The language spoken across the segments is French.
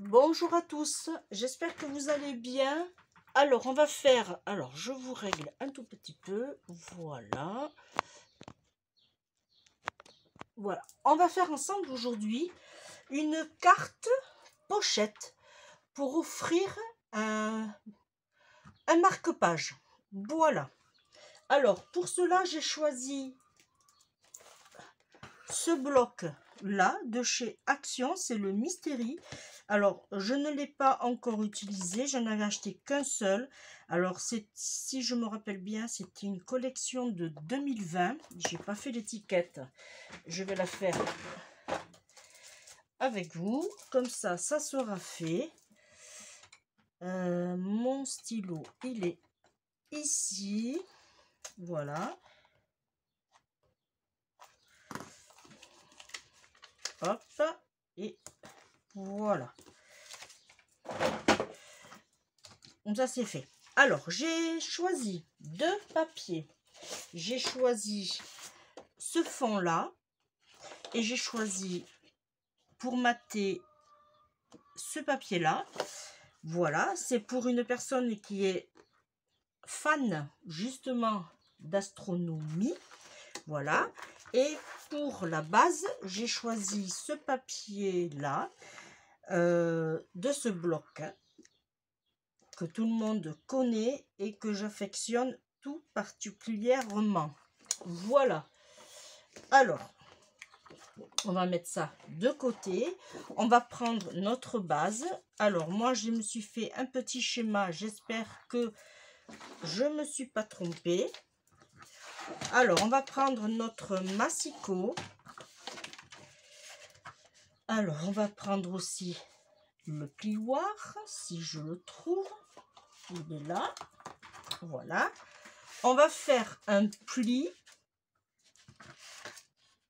Bonjour à tous, j'espère que vous allez bien. Alors on va faire, je vous règle un tout petit peu, voilà. Voilà, on va faire ensemble aujourd'hui une carte pochette pour offrir un marque-page. Voilà. Alors pour cela j'ai choisi ce bloc là de chez Action, c'est le Mystery. Alors je ne l'ai pas encore utilisé, j'en avais acheté qu'un seul. Alors c'est, si je me rappelle bien, c'était une collection de 2020. J'ai pas fait l'étiquette, je vais la faire avec vous, comme ça sera fait. Mon stylo il est ici, voilà. Hop, et voilà. Comme ça c'est fait. Alors j'ai choisi deux papiers. J'ai choisi ce fond là et j'ai choisi pour mater ce papier là. Voilà, c'est pour une personne qui est fan justement d'astronomie. Voilà, et pour la base j'ai choisi ce papier là de ce bloc que tout le monde connaît et que j'affectionne tout particulièrement. Voilà, alors on va mettre ça de côté. On va prendre notre base. Alors moi je me suis fait un petit schéma, j'espère que je me suis pas trompée. Alors on va prendre notre massicot. Alors on va prendre aussi le plioir, si je le trouve, il est là, voilà. On va faire un pli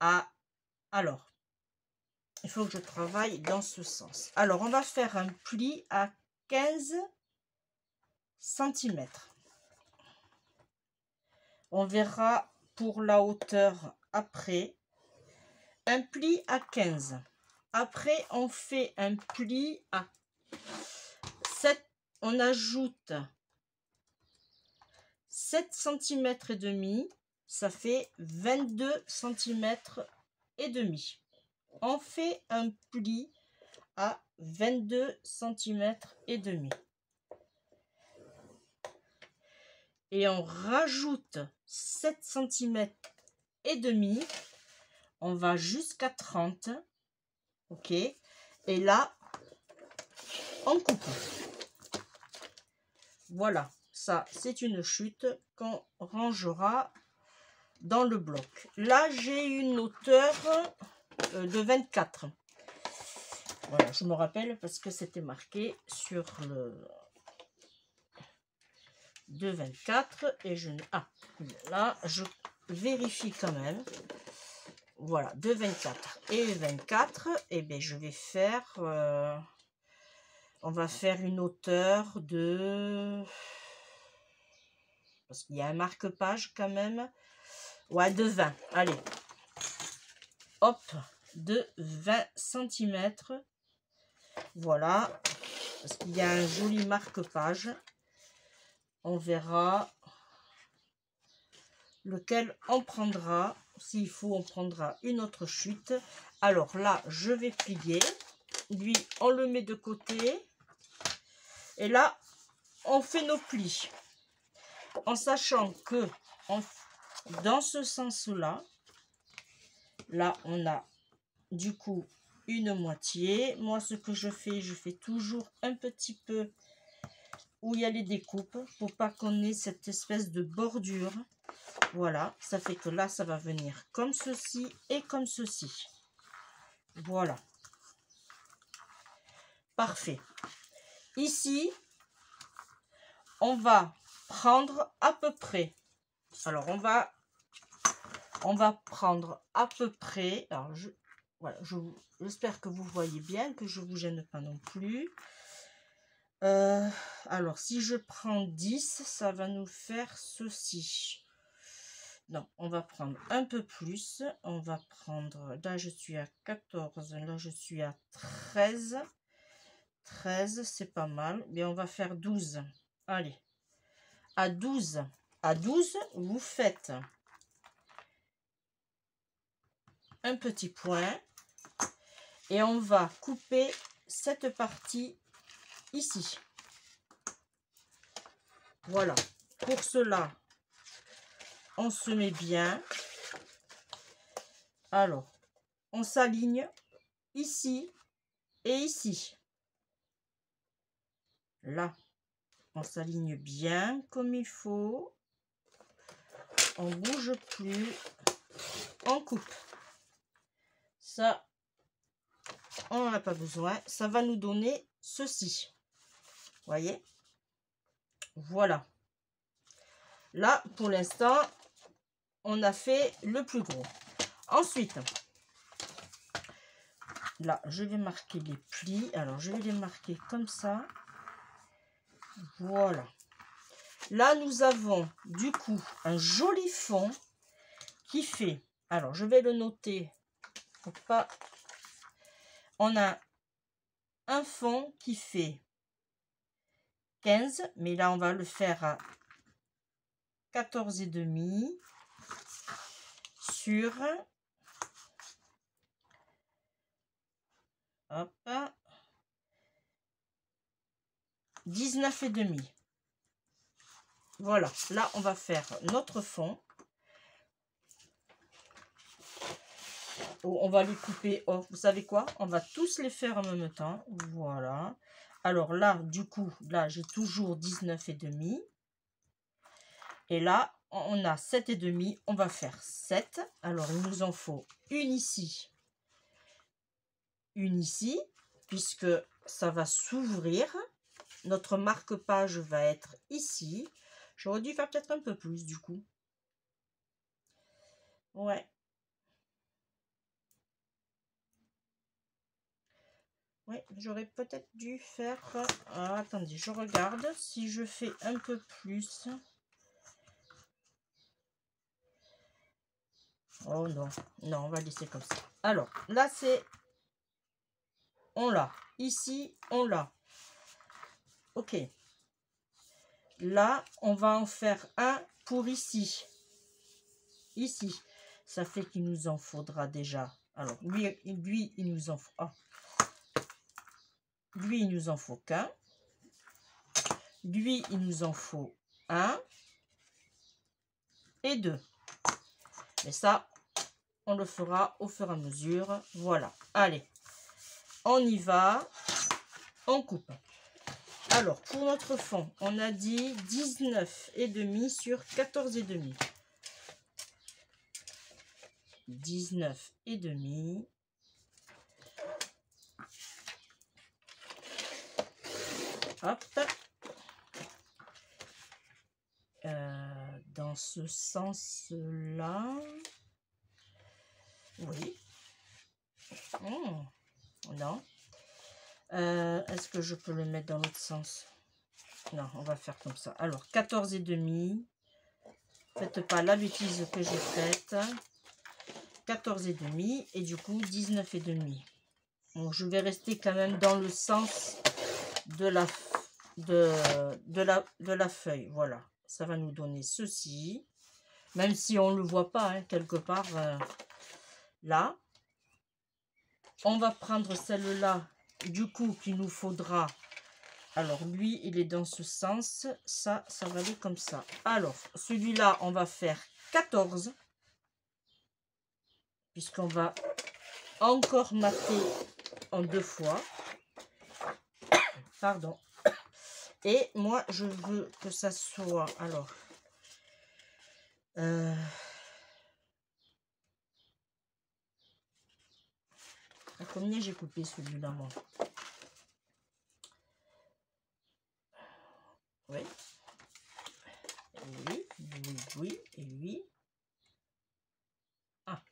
à, alors il faut que je travaille dans ce sens. Alors on va faire un pli à 15 cm. On verra pour la hauteur après. Un pli à 15. Après on fait un pli à 7, on ajoute 7 cm et demi, ça fait 22 cm et demi. On fait un pli à 22 cm et demi. Et on rajoute 7 cm et demi. On va jusqu'à 30. OK. Et là, on coupe. Voilà. Ça, c'est une chute qu'on rangera dans le bloc. Là, j'ai une hauteur de 24. Voilà, je me rappelle parce que c'était marqué sur le de 24 et je là je vérifie quand même. Voilà, de 24 et 24, et bien je vais faire on va faire une hauteur de, parce qu'il y a un marque-page quand même, ouais, de 20, allez, hop, de 20 cm. Voilà, parce qu'il y a un joli marque-page. On verra lequel on prendra. S'il faut, on prendra une autre chute. Alors là, je vais plier. Lui, on le met de côté. Et là, on fait nos plis. En sachant que dans ce sens-là, là, on a du coup une moitié. Moi, ce que je fais toujours un petit peu où il y a les découpes pour pas qu'on ait cette espèce de bordure. Voilà, ça fait que là, ça va venir comme ceci et comme ceci. Voilà. Parfait. Ici, on va prendre à peu près. Alors, on va prendre à peu près. Alors, voilà, j'espère que vous voyez bien, que je ne vous gêne pas non plus. Alors, si je prends 10, ça va nous faire ceci. Non, on va prendre un peu plus. On va prendre, là je suis à 14, là je suis à 13. 13, c'est pas mal. Mais on va faire 12. Allez. À 12, vous faites un petit point. Et on va couper cette partie ici. Voilà. Pour cela, on se met bien. Alors, on s'aligne ici et ici. Là, on s'aligne bien comme il faut. On ne bouge plus. On coupe. Ça, on n'en a pas besoin. Ça va nous donner ceci. Voyez? Voilà. Là, pour l'instant, on a fait le plus gros. Ensuite, là, je vais marquer les plis. Alors, je vais les marquer comme ça. Voilà. Là, nous avons du coup un joli fond qui fait... Alors, je vais le noter pour pas... On a un fond qui fait 15, mais là, on va le faire à 14,5 sur... Hop, 19,5. Voilà, là on va faire notre fond. On va les couper. Oh, vous savez quoi? On va tous les faire en même temps. Voilà. Alors là, du coup, là j'ai toujours 19,5. Et là, on a 7,5. On va faire 7. Alors il nous en faut une ici, puisque ça va s'ouvrir. Notre marque-page va être ici. J'aurais dû faire peut-être un peu plus du coup. Ouais. Oui, j'aurais peut-être dû faire... Alors, attendez, je regarde si je fais un peu plus. Oh non, non, on va laisser comme ça. Alors, là c'est... On l'a. Ici, on l'a. Ok. Là, on va en faire un pour ici. Ici. Ça fait qu'il nous en faudra déjà. Alors, lui il nous en faut... Oh. Lui, il nous en faut qu'un. Lui, il nous en faut un et deux. Mais ça, on le fera au fur et à mesure. Voilà. Allez, on y va. On coupe. Alors, pour notre fond, on a dit 19,5 sur 14,5. 19,5. Hop. Dans ce sens-là. Oui. Non. Est-ce que je peux le mettre dans l'autre sens? Non, on va faire comme ça. Alors, 14,5. Faites pas la bêtise que j'ai faite. 14,5 et du coup 19,5. Donc, je vais rester quand même dans le sens de la feuille. Voilà. Ça va nous donner ceci. Même si on ne le voit pas, hein, quelque part là. On va prendre celle-là, du coup, qu'il nous faudra. Alors, lui, il est dans ce sens. Ça va aller comme ça. Alors, celui-là, on va faire 14. Puisqu'on va encore mater en 2 fois. Pardon. Et moi, je veux que ça soit... Alors... à combien j'ai coupé celui-là, moi? Oui. Oui, oui, oui, et oui. Ah.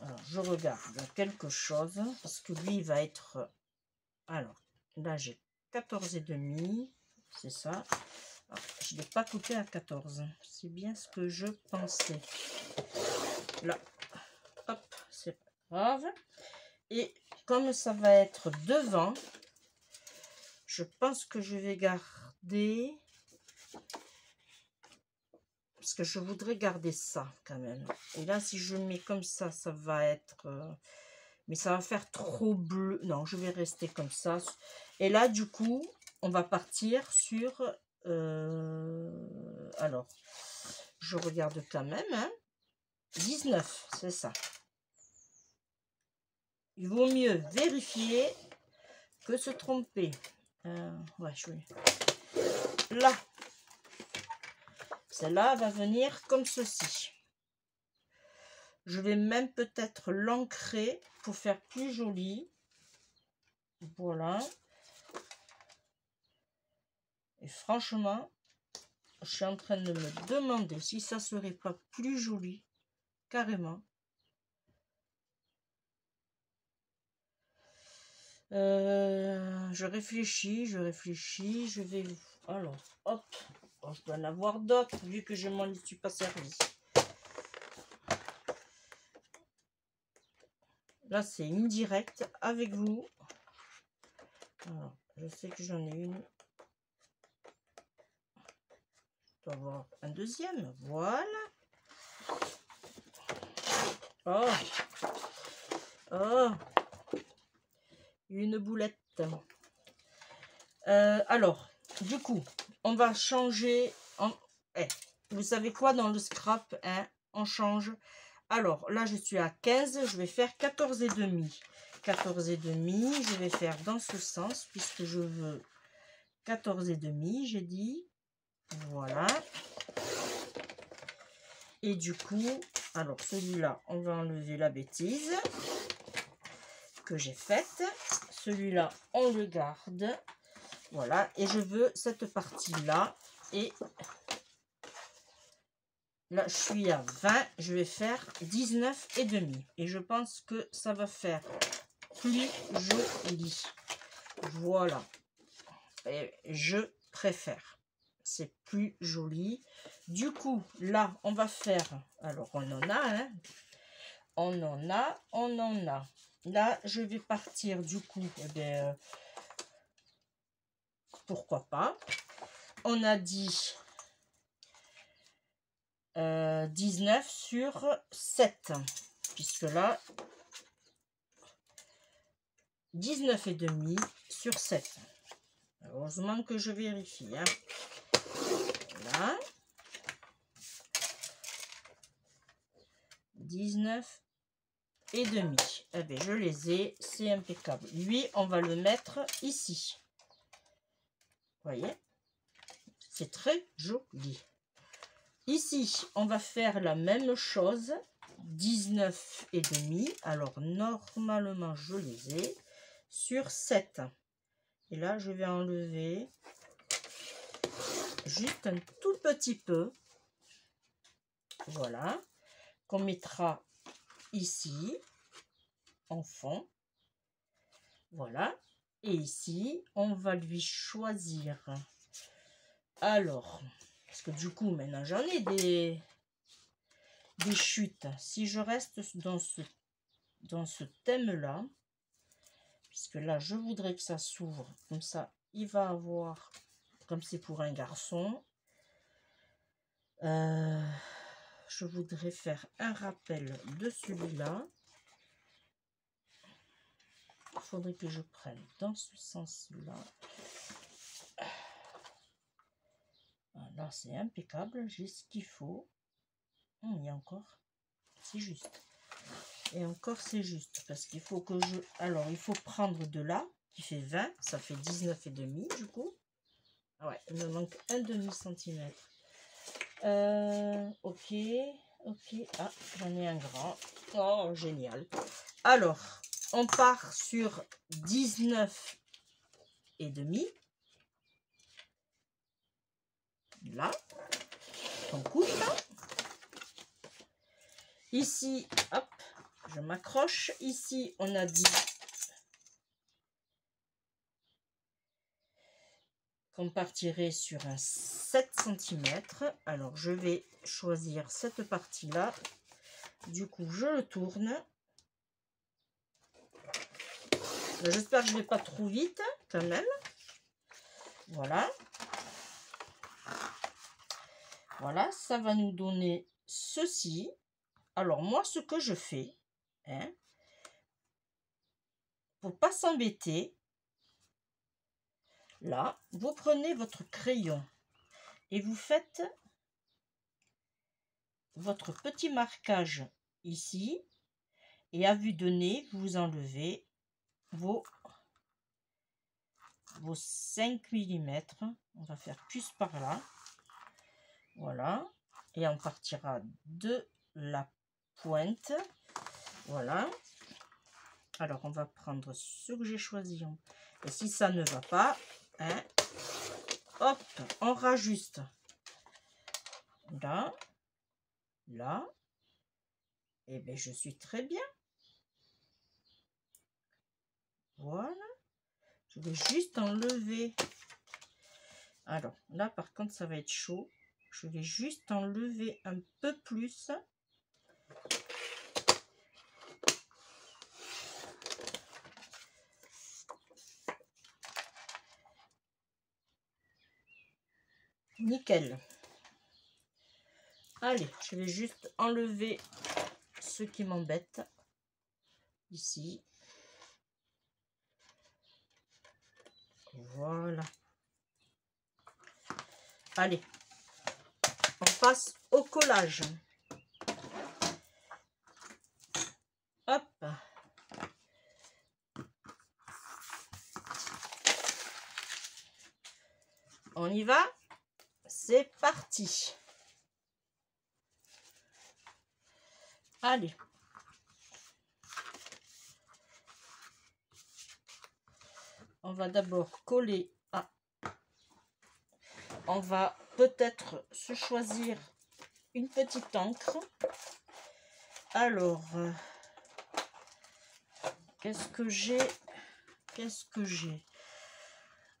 Alors, je regarde quelque chose, parce que lui, il va être... Alors, là, j'ai 14,5. C'est ça. Alors, je ne l'ai pas coupé à 14. C'est bien ce que je pensais. là, hop, c'est pas grave. Et comme ça va être devant, je pense que je vais garder, parce que je voudrais garder ça quand même. Et là, si je mets comme ça va être... mais ça va faire trop bleu. Non, je vais rester comme ça. Et là, du coup, on va partir sur... alors, je regarde quand même. Hein, 19, c'est ça. Il vaut mieux vérifier que se tromper. Ouais, je vais... Là, celle-là va venir comme ceci. Je vais même peut-être l'ancrer pour faire plus joli. Voilà. Et franchement, je suis en train de me demander si ça serait pas plus joli, carrément. Je réfléchis, je vais... Alors, hop, oh, je dois en avoir d'autres, vu que je m'en suis pas servi. Là, c'est une directe avec vous. Alors, je sais que j'en ai une. Je dois avoir un deuxième, voilà. Oh, oh, une boulette. Alors, du coup, on va changer. Vous savez quoi, dans le scrap, hein, on change. Alors, là, je suis à 15, je vais faire 14 et demi. 14 et demi, je vais faire dans ce sens, puisque je veux 14 et demi, j'ai dit. Voilà. Et du coup, alors celui-là, on va enlever la bêtise que j'ai faite. Celui-là, on le garde. Voilà. Et je veux cette partie-là. Et là, je suis à 20. Je vais faire 19 et demi. Et je pense que ça va faire plus joli. Voilà. Et je préfère. C'est plus joli. Du coup, là, on va faire... Alors, on en a, hein. On en a. Là, je vais partir, du coup, eh bien, pourquoi pas. On a dit 19 sur 7. Puisque là, 19 et demi sur 7. Heureusement que je vérifie. Hein. Voilà. 19 et demi. Eh bien, je les ai. C'est impeccable. Lui, on va le mettre ici. Vous voyez? C'est très joli. Ici, on va faire la même chose. 19 et demi. Alors, normalement, je les ai sur 7. Et là, je vais enlever juste un tout petit peu. Voilà. Qu'on mettra ici, en fond. Voilà. Et ici, on va lui choisir. Alors, parce que du coup, maintenant, j'en ai des chutes. Si je reste dans ce thème-là, puisque là, je voudrais que ça s'ouvre. Comme ça, il va avoir, comme c'est pour un garçon, je voudrais faire un rappel de celui-là. Il faudrait que je prenne dans ce sens-là. Là, c'est impeccable. J'ai ce qu'il faut. Il y a encore. C'est juste. Et encore, c'est juste. Parce qu'il faut que je... Alors, il faut prendre de là, qui fait 20. Ça fait 19 et demi, du coup. Ah ouais, il me manque un demi-centimètre. Ok. Ok. Ah, j'en ai un grand. Oh, génial. Alors, on part sur 19 et demi. Là. On coupe. Ici, hop, je m'accroche. Ici, on a dit qu'on partirait sur un 7 cm. Alors, je vais choisir cette partie-là. Du coup, je le tourne. J'espère que je ne vais pas trop vite, quand même. Voilà. Voilà, ça va nous donner ceci. Alors, moi, ce que je fais, hein, pour pas s'embêter, là, vous prenez votre crayon et vous faites votre petit marquage ici. Et à vue de nez, vous enlevez vos 5 mm. On va faire plus par là. Voilà. Et on partira de la pointe. Voilà. Alors, on va prendre ce que j'ai choisi. Et si ça ne va pas, hein, hop, on rajuste. Là. Là. Et bien, je suis très bien. Voilà. Je vais juste enlever. Alors, là, par contre, ça va être chaud. Je vais juste enlever un peu plus. Nickel. Allez, je vais juste enlever ce qui m'embête. Ici. Voilà. Allez, on passe au collage. Hop. On y va? C'est parti. Allez. On va d'abord coller. Ah. On va peut-être se choisir une petite encre. Alors, qu'est-ce que j'ai? Qu'est-ce que j'ai?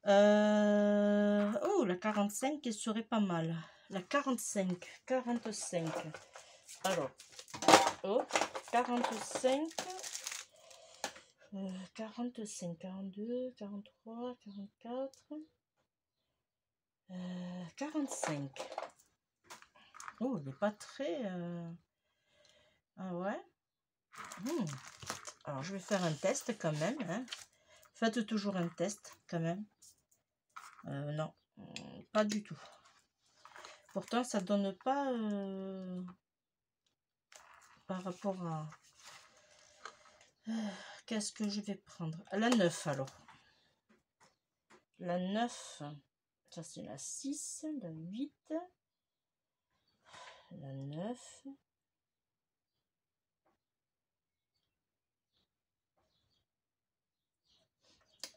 Oh, la 45, elle serait pas mal. La 45. Alors, oh, 45. 45, 42, 43, 44. 45. Oh, il n'est pas très... Ah ouais. Alors, je vais faire un test quand même. Hein. Faites toujours un test quand même. Non, pas du tout. Pourtant, ça donne pas par rapport à... Qu'est-ce que je vais prendre? La 9 alors. La 9, ça c'est la 6, la 8, la 9.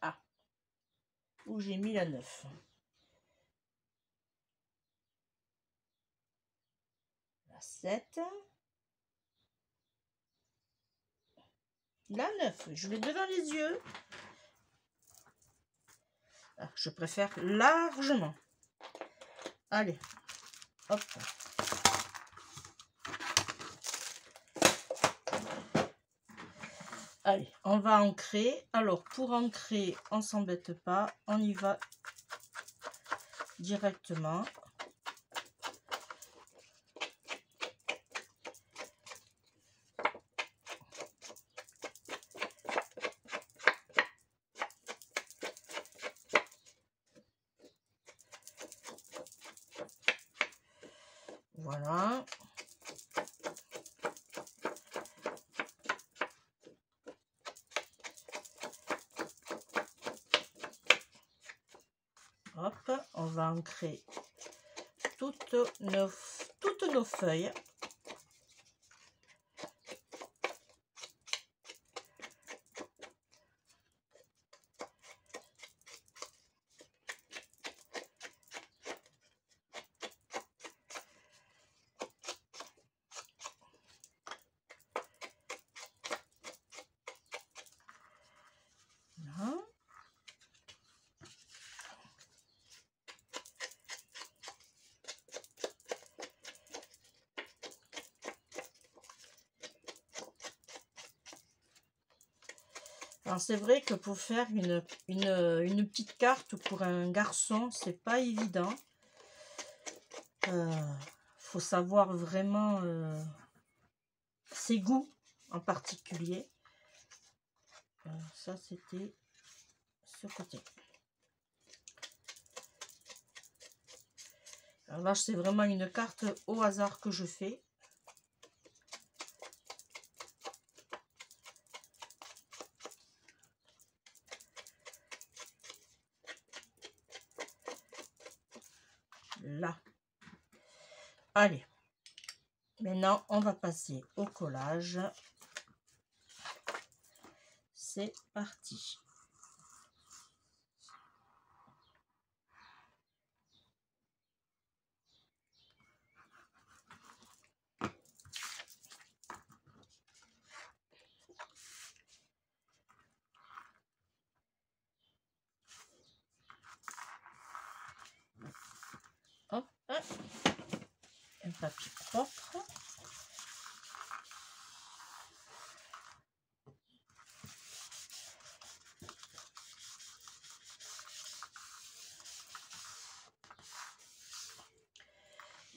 Ah, où j'ai mis la 9. La 7. La 9, je l'ai devant les yeux. Ah, je préfère largement. Allez, hop. Allez, on va ancrer. Alors, pour ancrer, on s'embête pas. On y va directement. Voilà. Hop, on va ancrer toutes nos feuilles. Voilà. Alors c'est vrai que pour faire une petite carte pour un garçon, c'est pas évident. Faut savoir vraiment ses goûts en particulier. Ça c'était ce côté. Alors là c'est vraiment une carte au hasard que je fais. Là. Allez. Maintenant, on va passer au collage. C'est parti. Hop, un papier propre.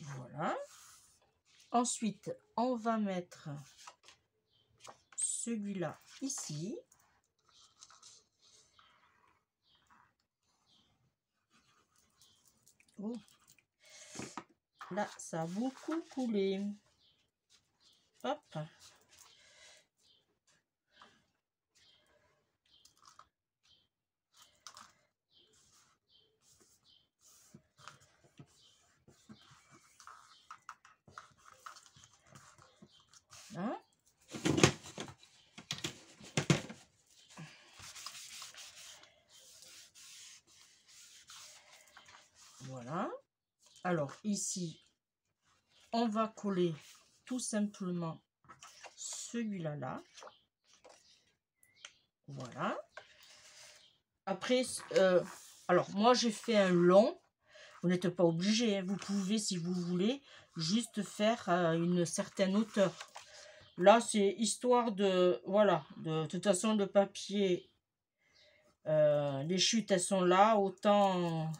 Voilà. Ensuite, on va mettre celui-là ici. Oh. Là, ça a beaucoup coulé. Hop. Hein? Voilà. Alors ici, on va coller tout simplement celui-là là. Voilà. Après, alors moi j'ai fait un long. Vous n'êtes pas obligé, hein. Vous pouvez, si vous voulez, juste faire une certaine hauteur. Là, c'est histoire de... Voilà, de toute façon, le papier, les chutes, elles sont là. Autant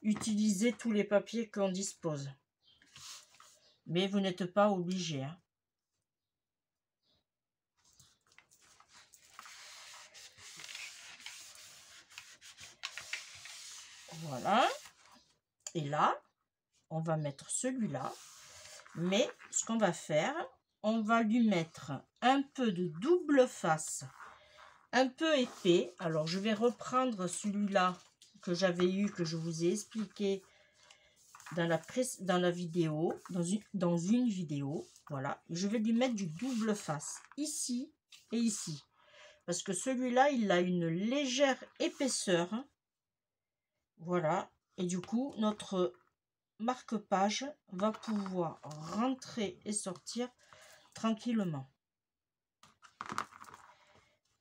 utiliser tous les papiers qu'on dispose. Mais vous n'êtes pas obligé. Hein. Voilà. Et là, on va mettre celui-là. Mais ce qu'on va faire, on va lui mettre un peu de double face, un peu épais. Alors, je vais reprendre celui-là que j'avais eu, que je vous ai expliqué dans la vidéo, dans une vidéo. Voilà. Je vais lui mettre du double face, ici et ici. Parce que celui-là, il a une légère épaisseur. Voilà. Et du coup, notre marque-page va pouvoir rentrer et sortir tranquillement.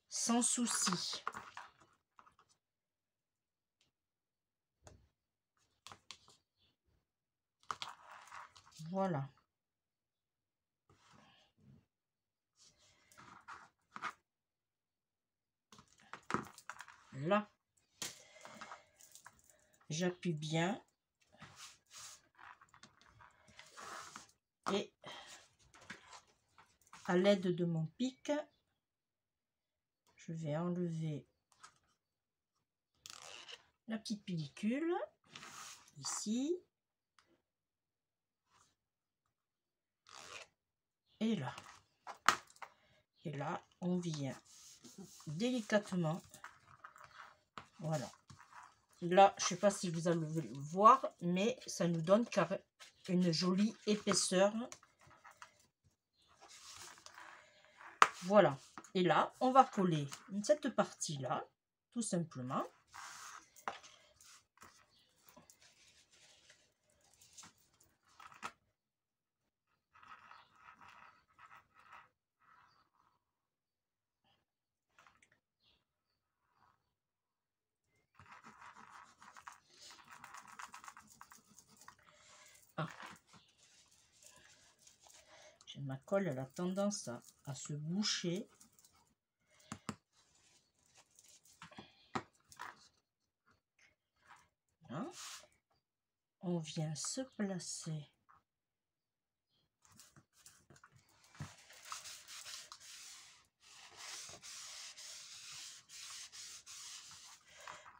Sans souci. Voilà. Là, j'appuie bien. Et à l'aide de mon pic, je vais enlever la petite pellicule ici et là. Et là, on vient délicatement. Voilà. Là, je ne sais pas si vous allez le voir, mais ça nous donne une jolie épaisseur. Voilà. Et là, on va coller cette partie-là, tout simplement. Ah. Ma colle, elle a tendance à se boucher. on vient se placer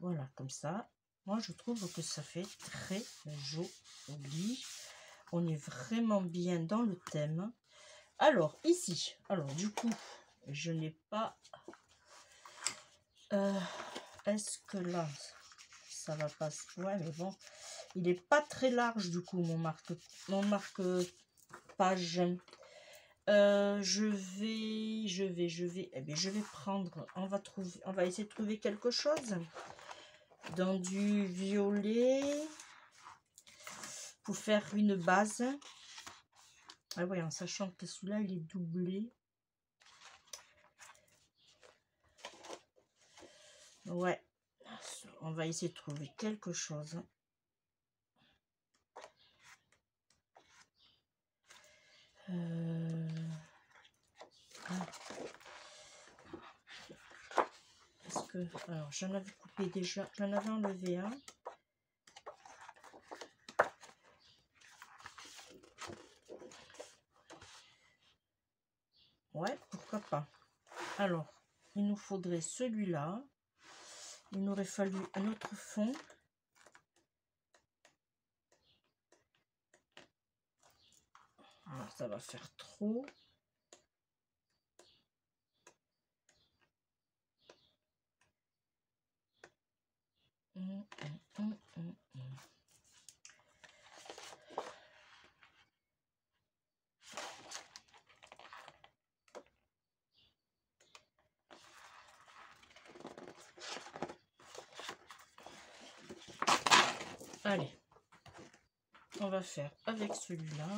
voilà, comme ça. Moi, je trouve que ça fait très joli. On est vraiment bien dans le thème. Alors, ici, alors du coup, je n'ai pas... est-ce que là, ça va pas... Ouais, mais bon, il n'est pas très large, du coup, mon marque-page. Je vais prendre... On va essayer de trouver quelque chose dans du violet pour faire une base. Ah ouais, en sachant que celui-là, il est doublé. Ouais, on va essayer de trouver quelque chose. Est-ce que... Alors, j'en avais coupé déjà. J'en avais enlevé un. Ouais, pourquoi pas. Alors, il nous faudrait celui-là. Il nous aurait fallu un autre fond. Alors, ça va faire trop. Allez, on va faire avec celui-là.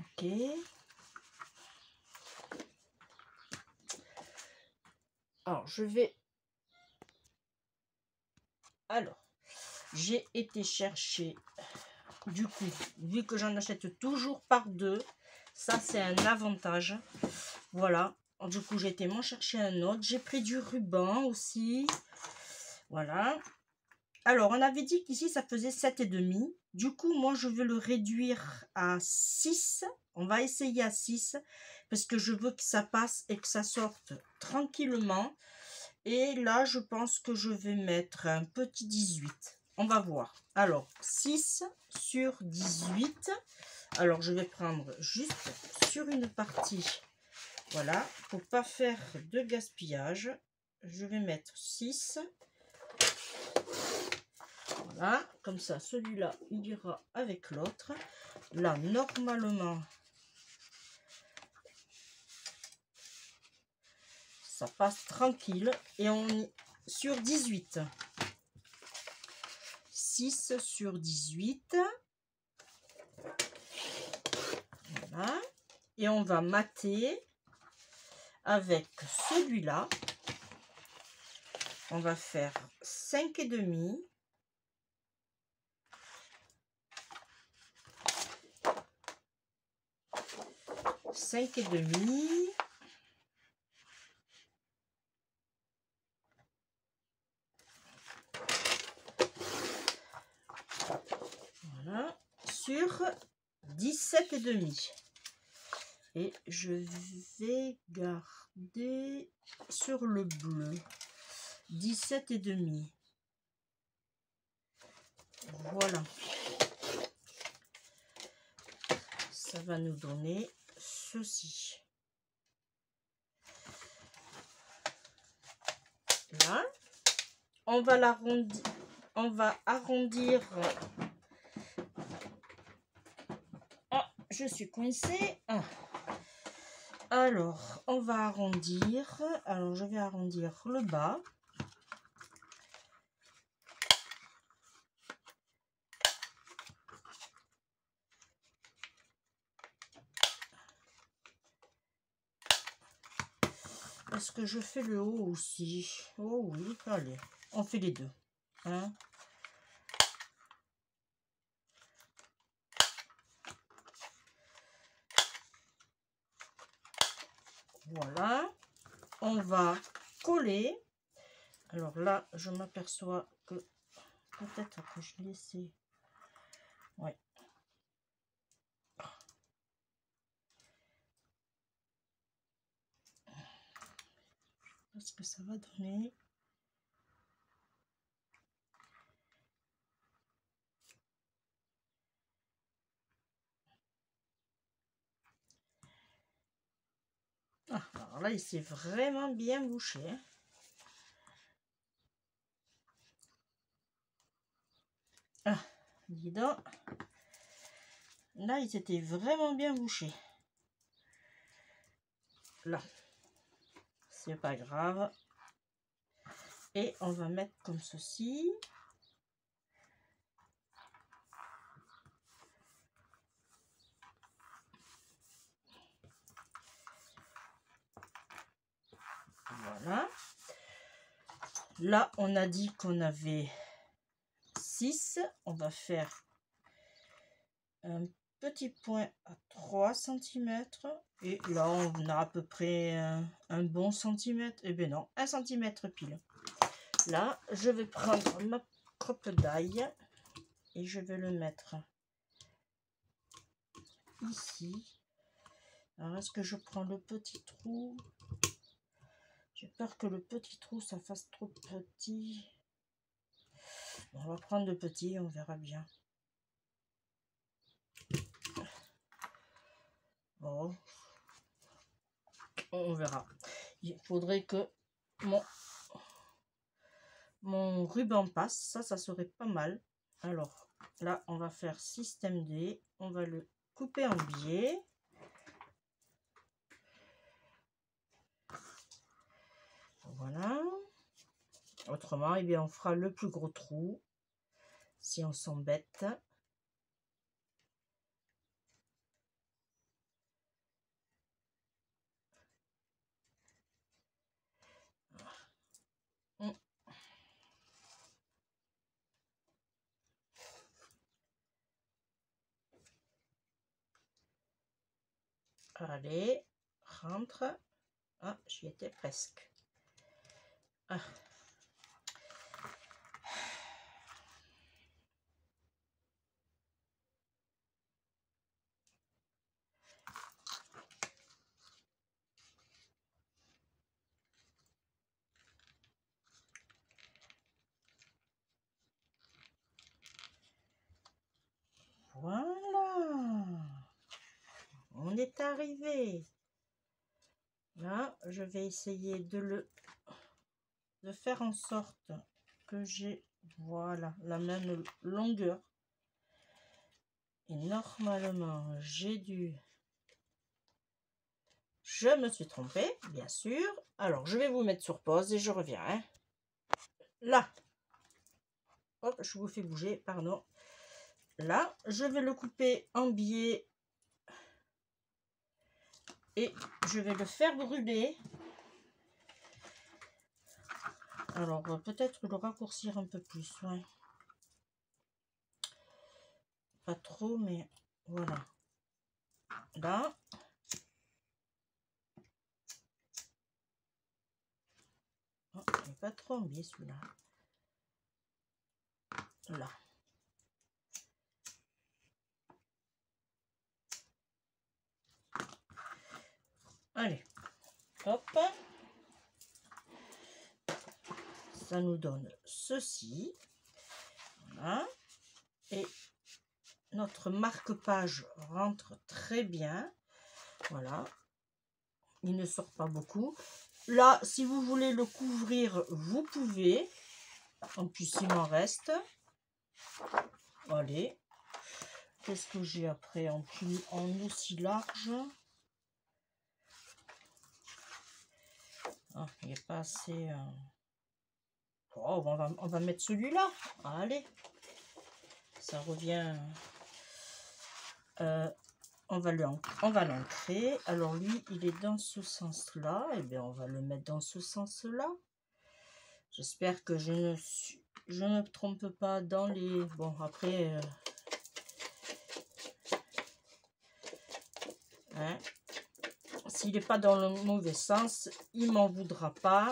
Ok. Alors, je vais... Alors, j'ai été chercher, du coup, vu que j'en achète toujours par deux, ça c'est un avantage. Voilà. Du coup, j'ai été m'en chercher un autre. J'ai pris du ruban aussi. Voilà. Alors, on avait dit qu'ici, ça faisait 7,5. Du coup, moi, je veux le réduire à 6. On va essayer à 6 parce que je veux que ça passe et que ça sorte tranquillement. Et là, je pense que je vais mettre un petit 18. On va voir. Alors, 6 sur 18. Alors, je vais prendre juste sur une partie. Voilà, pour pas faire de gaspillage, je vais mettre 6. Voilà, comme ça, celui-là, il ira avec l'autre. Là, normalement, ça passe tranquille. Et on est sur 18. 6 sur 18. Voilà. Et on va mater avec celui-là. On va faire 5,5. Cinq et demi. Voilà. Sur 17,5. Et je vais garder sur le bleu 17,5. Voilà. Ça va nous donner ceci. Là. On va l'arrondir. On va arrondir. Oh, je suis coincée. Ah. Alors, on va arrondir. Alors, je vais arrondir le bas. Est-ce que je fais le haut aussi? Oh oui, allez, on fait les deux. Hein? Voilà. On va coller. Alors là, je m'aperçois que peut-être que je laissais. Ouais. Ce que ça va donner. Ah, alors là, il s'est vraiment bien bouché. Ah, dis donc. Là, il s'était vraiment bien bouché. Là. C'est pas grave. Et on va mettre comme ceci. Voilà. Là, on a dit qu'on avait 6. On va faire un petit point à 3 cm. Et là, on a à peu près un bon centimètre. Eh bien non, 1 cm pile. Là, je vais prendre ma crotte d'ail et je vais le mettre ici. Alors, est-ce que je prends le petit trou? J'ai peur que le petit trou, ça fasse trop petit. Bon, on va prendre le petit, on verra bien. Bon, on verra. Il faudrait que mon ruban passe. Ça serait pas mal. Alors, là, on va faire système D. On va le couper en biais. Voilà. Autrement, eh bien, on fera le plus gros trou. Si on s'embête. Allez, rentre. Ah, j'y étais presque. Ah. Voilà. On est arrivé. Là, je vais essayer de faire en sorte que j'ai, voilà, la même longueur. Et normalement, j'ai dû... Je me suis trompée, bien sûr. Alors, je vais vous mettre sur pause et je reviens. Hein. Là. Hop, je vous fais bouger, pardon. Là, je vais le couper en biais. Et je vais le faire brûler. Alors, peut-être le raccourcir un peu plus. Ouais. Pas trop, mais voilà. Là. Oh, il n'est pas trop en biais celui-là. Là. Allez. Hop. Ça nous donne ceci. Voilà. Et notre marque-page rentre très bien. Voilà. Il ne sort pas beaucoup. Là, si vous voulez le couvrir, vous pouvez. En plus, il m'en reste. Allez. Qu'est-ce que j'ai après en aussi large? Ah, il n'est pas assez... Oh, on va mettre celui-là. Allez. Ça revient... on va l'ancrer. Alors lui, il est dans ce sens-là. Et bien, on va le mettre dans ce sens-là. J'espère que je ne me trompe pas dans les... Bon, après... Hein, s'il n'est pas dans le mauvais sens, il m'en voudra pas.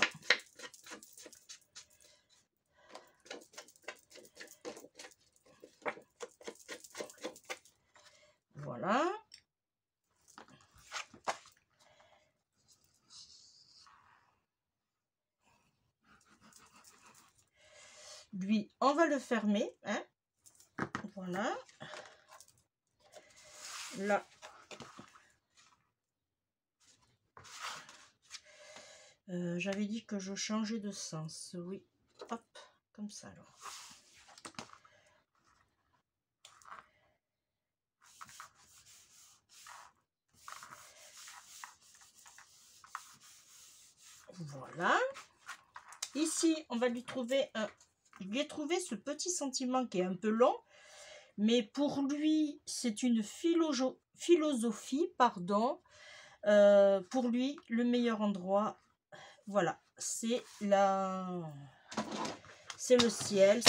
Voilà. Lui, on va le fermer, hein. Voilà. Là. J'avais dit que je changeais de sens. Oui. Hop, comme ça alors. Voilà. Ici, on va lui trouver un... Je lui ai trouvé ce petit sentiment qui est un peu long. Mais pour lui, c'est une philosophie, pardon. Pour lui, le meilleur endroit, voilà, c'est le ciel,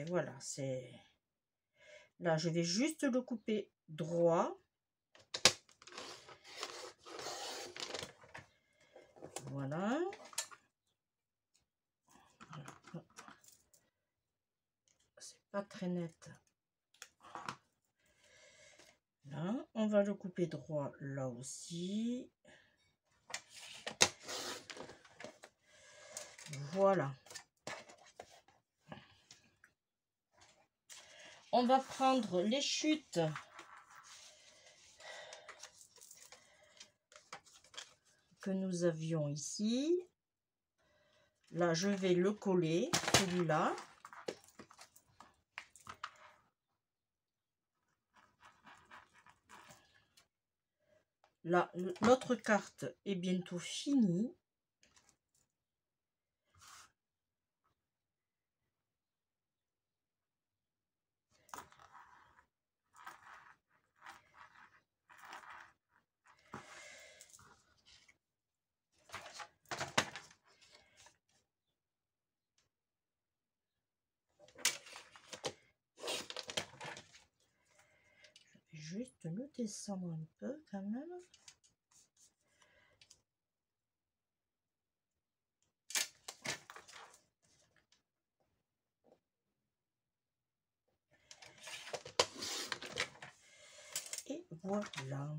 voilà, c'est là. Je vais juste le couper droit. Voilà. C'est pas très net. Là, on va le couper droit là aussi. Voilà. On va prendre les chutes que nous avions ici. Là, je vais le coller, celui-là. Là, l'autre carte est bientôt finie. Je vais juste le descendre un peu quand même. Et voilà.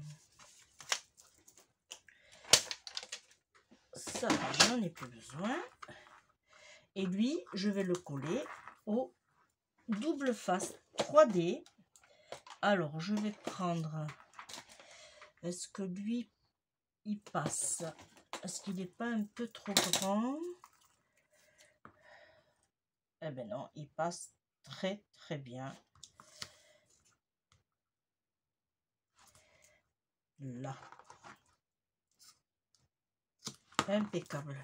Ça, j'en ai plus besoin. Et lui, je vais le coller au double face 3D. Alors, je vais prendre... Est-ce que lui, il passe? Est-ce qu'il n'est pas un peu trop grand? Eh ben non, il passe très très bien. Là. Impeccable.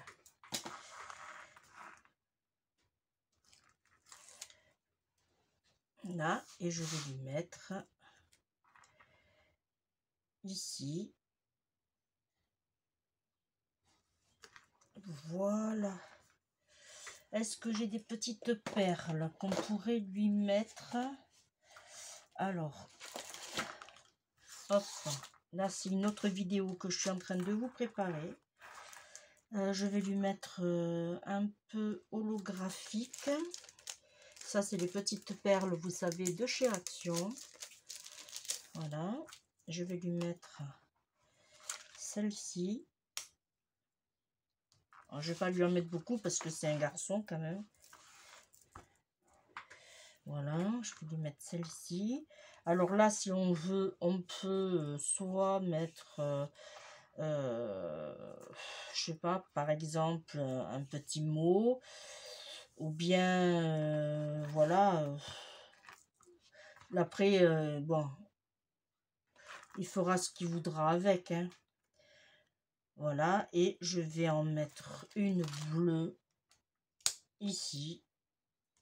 Là, et je vais lui mettre ici. Voilà. Est-ce que j'ai des petites perles qu'on pourrait lui mettre? Alors, hop, là c'est une autre vidéo que je suis en train de vous préparer. Je vais lui mettre un peu holographique. Ça, c'est les petites perles, vous savez, de chez Action. Voilà. Je vais lui mettre celle-ci. Je ne vais pas lui en mettre beaucoup parce que c'est un garçon quand même. Voilà, je vais lui mettre celle-ci. Alors là, si on veut, on peut soit mettre... je sais pas, par exemple, un petit mot, ou bien, voilà, après, bon, il fera ce qu'il voudra avec, hein. Voilà, et je vais en mettre une bleue, ici,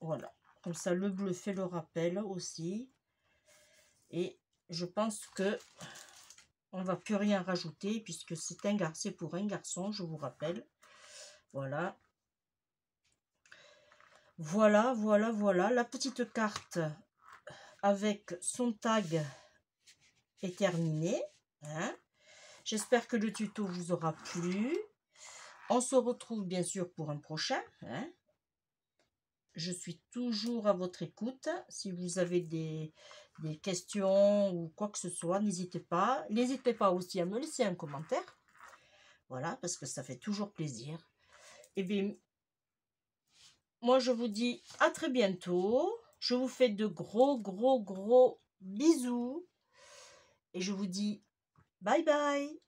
voilà, comme ça, le bleu fait le rappel aussi, et je pense que on va plus rien rajouter puisque c'est pour un garçon, je vous rappelle. Voilà. Voilà, voilà, voilà. La petite carte avec son tag est terminée. Hein. J'espère que le tuto vous aura plu. On se retrouve bien sûr pour un prochain. Hein. je suis toujours à votre écoute. Si vous avez des questions ou quoi que ce soit, n'hésitez pas. N'hésitez pas aussi à me laisser un commentaire. Voilà, parce que ça fait toujours plaisir. Et bien, moi, je vous dis à très bientôt. Je vous fais de gros bisous. Et je vous dis bye bye.